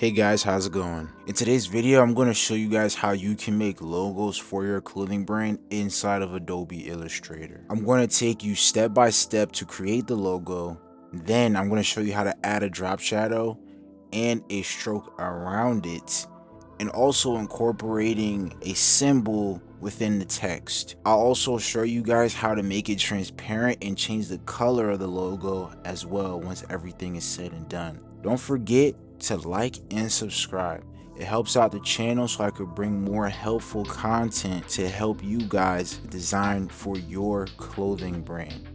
Hey guys, how's it going? In today's video, I'm going to show you guys how you can make logos for your clothing brand inside of Adobe Illustrator. I'm going to take you step by step to create the logo. Then I'm going to show you how to add a drop shadow and a stroke around it, and also incorporating a symbol within the text. I'll also show you guys how to make it transparent and change the color of the logo as well once everything is said and done. Don't forget to like and subscribe. It helps out the channel so I could bring more helpful content to help you guys design for your clothing brand.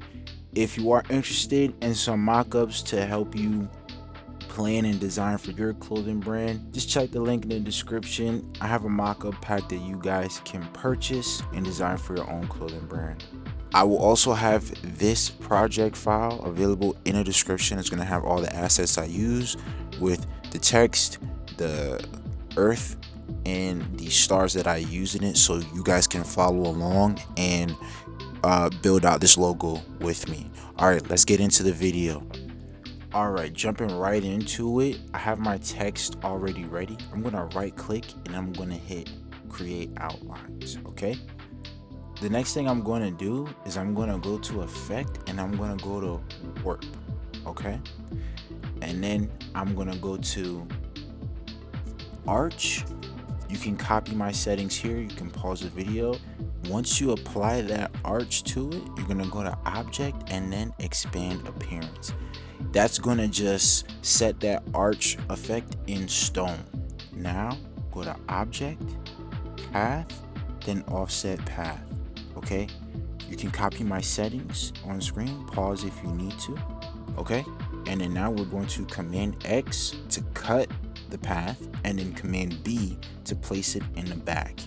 If you are interested in some mock-ups to help you plan and design for your clothing brand, just check the link in the description. I have a mock-up pack that you guys can purchase and design for your own clothing brand. I will also have this project file available in the description. It's going to have all the assets I use with the text, the earth, and the stars that I use in it, so you guys can follow along and build out this logo with me. All right, let's get into the video. All right, jumping right into it, I have my text already ready. I'm gonna right click and I'm gonna hit create outlines. Okay, the next thing I'm going to do is I'm going to go to effect and I'm going to go to warp. Okay, and then I'm going to go to arch. You can copy my settings here. You can pause the video. Once you apply that arch to it, you're going to go to object and then expand appearance. That's going to just set that arch effect in stone. Now go to object, path, then offset path. Okay, you can copy my settings on screen, pause if you need to. Okay, and then now we're going to command X to cut the path, and then command B to place it in the back.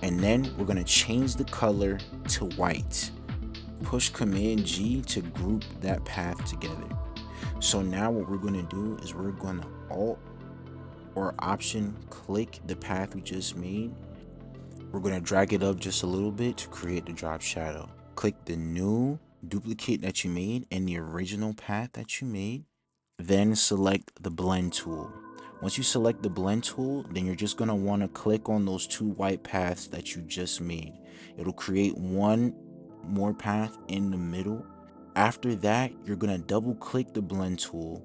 And then we're going to change the color to white. Push command G to group that path together. So now what we're going to do is we're going to alt or option click the path we just made. We're going to drag it up just a little bit to create the drop shadow. Click the new duplicate that you made and the original path that you made. Then select the blend tool. Once you select the blend tool, then you're just going to want to click on those two white paths that you just made. It'll create one more path in the middle. After that, you're going to double click the blend tool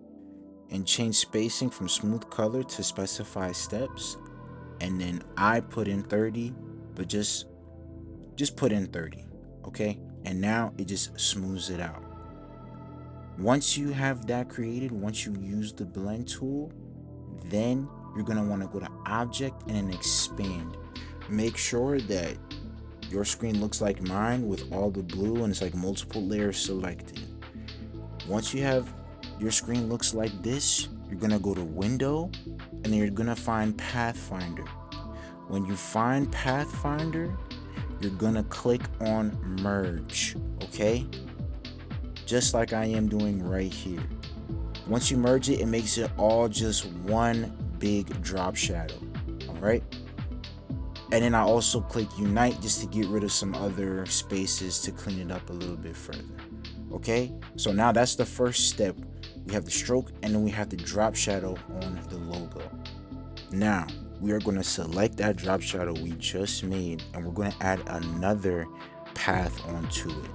and change spacing from smooth color to specify steps. And then I put in 30, but just put in 30. Okay, and now it just smooths it out. Once you have that created, once you use the blend tool, then you're going to want to go to object and then expand. Make sure that your screen looks like mine with all the blue and it's like multiple layers selected. Once you have your screen looks like this, you're going to go to window and then you're going to find Pathfinder. When you find Pathfinder, you're going to click on merge. Okay, just like I am doing right here. Once you merge it, it makes it all just one big drop shadow. All right, and then I also click unite just to get rid of some other spaces to clean it up a little bit further. Okay, so now that's the first step. We have the stroke and then we have the drop shadow on the logo. Now we are going to select that drop shadow we just made and we're going to add another path onto it.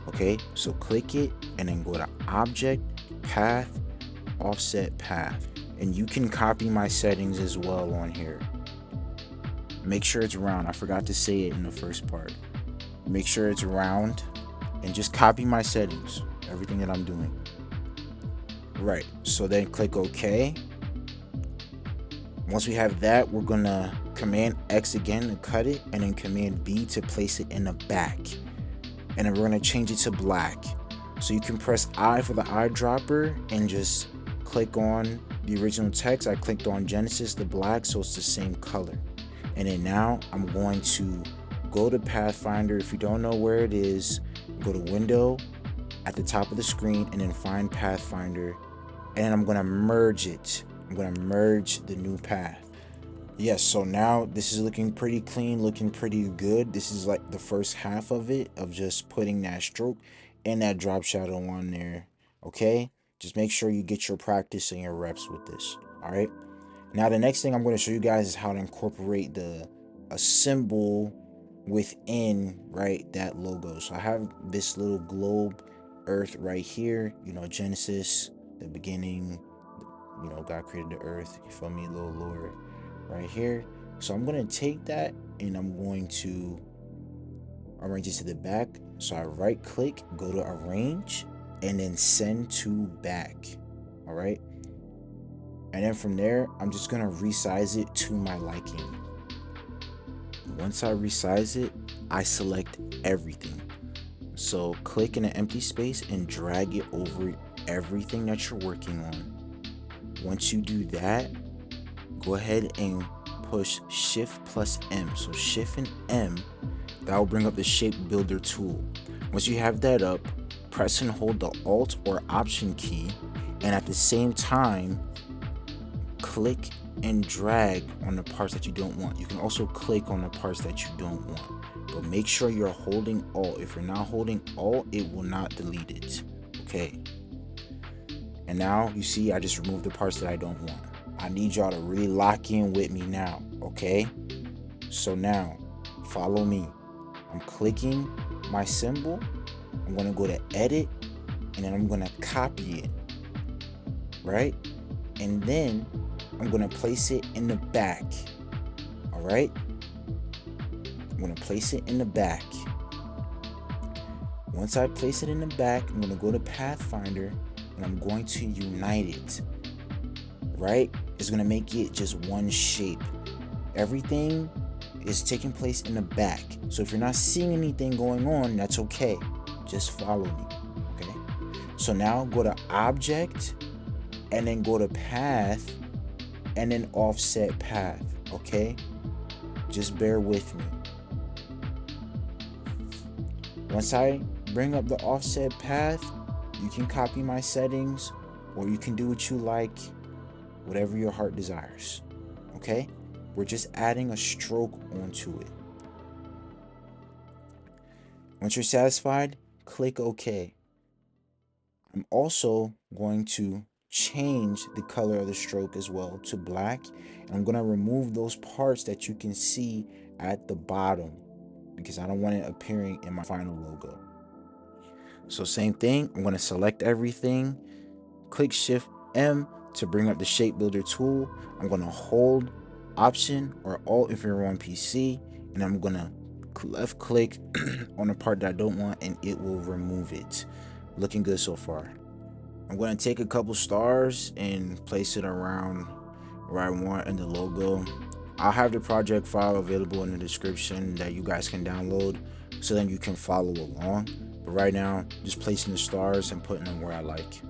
Okay, so click it and then go to object, path, offset path, and you can copy my settings as well on here. Make sure it's round. I forgot to say it in the first part. Make sure it's round and just copy my settings, everything that I'm doing. Right, so then click OK. Once we have that, we're gonna command X again to cut it and then command B to place it in the back. And then we're gonna change it to black. So you can press I for the eyedropper and just click on the original text. I clicked on Genesis, the black, so it's the same color. And then now I'm going to go to Pathfinder. If you don't know where it is, go to window at the top of the screen and then find Pathfinder. And then I'm gonna merge it. I'm gonna merge the new path. Yes, so now this is looking pretty clean, looking pretty good. This is like the first half of it, of just putting that stroke and that drop shadow on there. Okay, just make sure you get your practice and your reps with this. All right, Now the next thing I'm going to show you guys is how to incorporate a symbol within, right, that logo. So I have this little globe earth right here, you know, Genesis, the beginning, you know, God created the earth, you feel me, little Lord right here. So I'm going to take that and I'm going to arrange it to the back. So I right click, go to arrange, and then send to back. All right. And then from there, I'm just gonna resize it to my liking. Once I resize it, I select everything. So click in an empty space and drag it over everything that you're working on. Once you do that, go ahead and push Shift plus M. So Shift and M, that will bring up the shape builder tool. Once you have that up, press and hold the Alt or Option key, and at the same time, click and drag on the parts that you don't want. You can also click on the parts that you don't want, but make sure you're holding Alt. If you're not holding Alt, it will not delete it. Okay. And now you see I just removed the parts that I don't want. I need y'all to really lock in with me now. Okay. So now follow me. I'm clicking my symbol. I'm going to go to edit and then I'm going to copy it. Right. And then I'm going to place it in the back. All right. I'm going to place it in the back. Once I place it in the back, I'm going to go to Pathfinder and I'm going to unite it. Right? It's going to make it just one shape. Everything is taking place in the back. So if you're not seeing anything going on, that's okay. Just follow me. Okay? So now go to Object and then go to Path and then Offset Path. Okay? Just bear with me. Once I bring up the offset path, you can copy my settings or you can do what you like, whatever your heart desires. Okay? We're just adding a stroke onto it. Once you're satisfied, click OK. I'm also going to change the color of the stroke as well to black. And I'm going to remove those parts that you can see at the bottom because I don't want it appearing in my final logo. So same thing, I'm going to select everything, click Shift M to bring up the shape builder tool. I'm going to hold Option or Alt if you're on PC, and I'm going to left click on the part that I don't want and it will remove it. Looking good so far. I'm going to take a couple stars and place it around where I want in the logo. I'll have the project file available in the description that you guys can download so then you can follow along. But right now, just placing the stars and putting them where I like.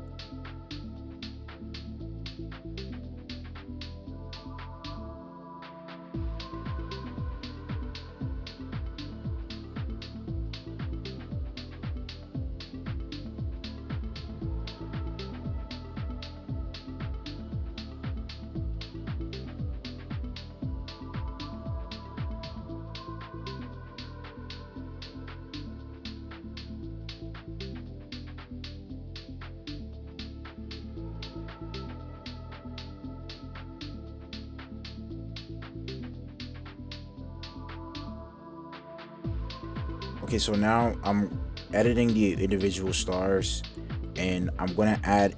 Okay, so now I'm editing the individual stars and I'm gonna add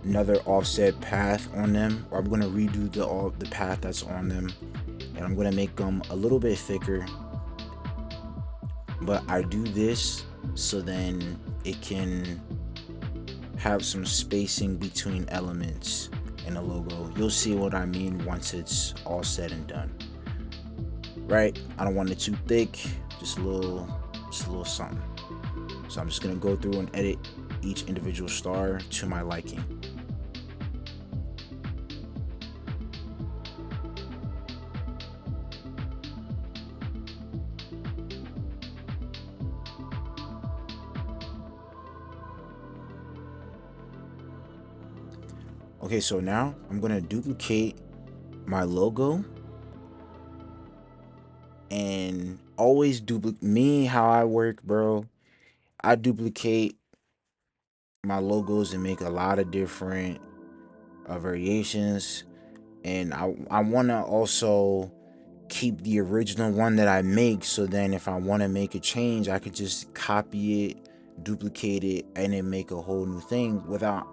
another offset path on them, or I'm gonna redo the path that's on them, and I'm gonna make them a little bit thicker. But I do this so then it can have some spacing between elements in the logo. You'll see what I mean once it's all said and done. Right? I don't want it too thick, just a little something. So I'm just gonna go through and edit each individual star to my liking. Okay, so now I'm gonna duplicate my logo and always duplicate me how I work, bro. I duplicate my logos and make a lot of different variations, and I want to also keep the original one that I make, so then if I want to make a change, I could just copy it, duplicate it, and then make a whole new thing without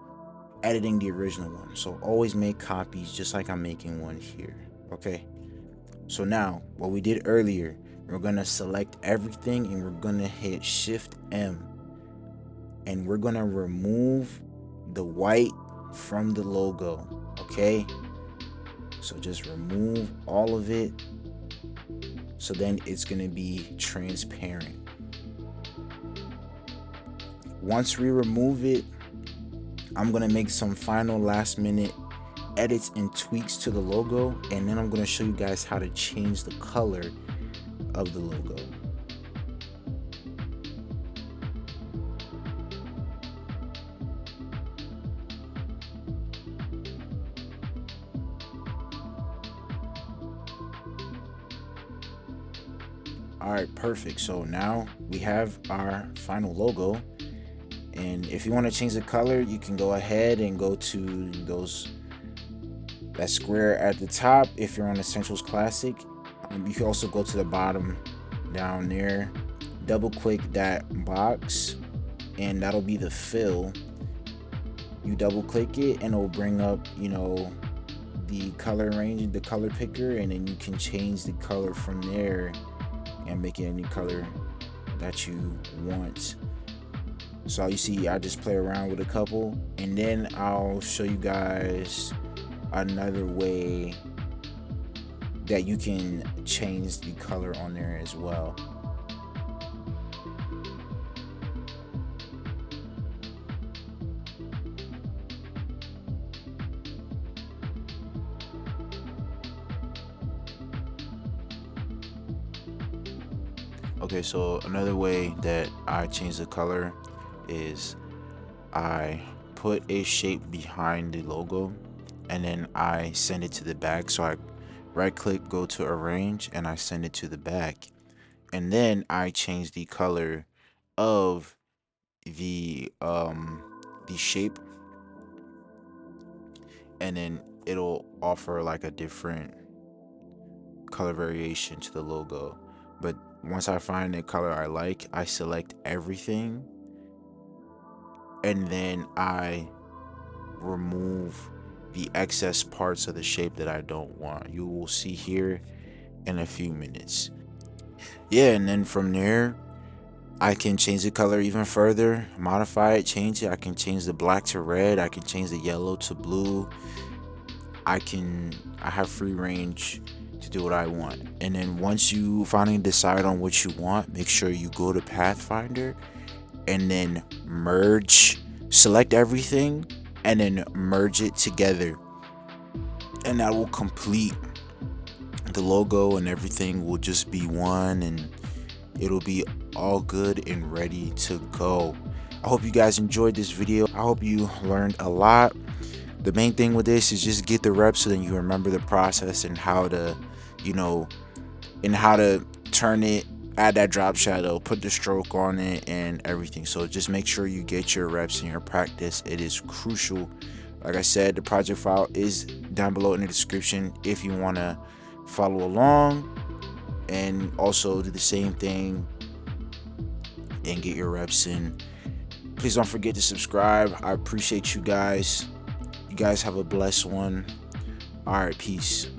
editing the original one. So always make copies, just like I'm making one here. Okay, so now what we did earlier, we're gonna select everything and we're gonna hit Shift M, and we're gonna remove the white from the logo. Okay, so just remove all of it, so then it's gonna be transparent. Once we remove it, I'm gonna make some final last minute edits and tweaks to the logo, and then I'm gonna show you guys how to change the color of the logo. All right, perfect. So now we have our final logo, and if you want to change the color, you can go ahead and go to that square at the top. If you're on Essentials Classic, you can also go to the bottom down there, double click that box, and that'll be the fill. You double click it and it'll bring up, the color range, the color picker, and then you can change the color from there and make it any color that you want. So you see, I just play around with a couple, and then I'll show you guys another way that you can change the color on there as well. Okay, so another way that I change the color is I put a shape behind the logo and then I send it to the back. So I right click, go to arrange, and I send it to the back, and then I change the color of the shape, and then it'll offer like a different color variation to the logo. But once I find a color I like, I select everything, and then I remove the excess parts of the shape that I don't want. You will see here in a few minutes. Yeah, and then from there, I can change the color even further, modify it, change it. I can change the black to red. I can change the yellow to blue. I have free range to do what I want. And then once you finally decide on what you want, make sure you go to Pathfinder and then select everything and then merge it together. And that will complete the logo, and everything will just be one, and it'll be all good and ready to go. I hope you guys enjoyed this video. I hope you learned a lot. The main thing with this is just get the reps so then you remember the process and how to, turn it, add that drop shadow, put the stroke on it and everything. So just make sure you get your reps and your practice. It is crucial. Like I said, the project file is down below in the description if you want to follow along and also do the same thing and get your reps in. Please don't forget to subscribe. I appreciate you guys. You guys have a blessed one. All right, peace.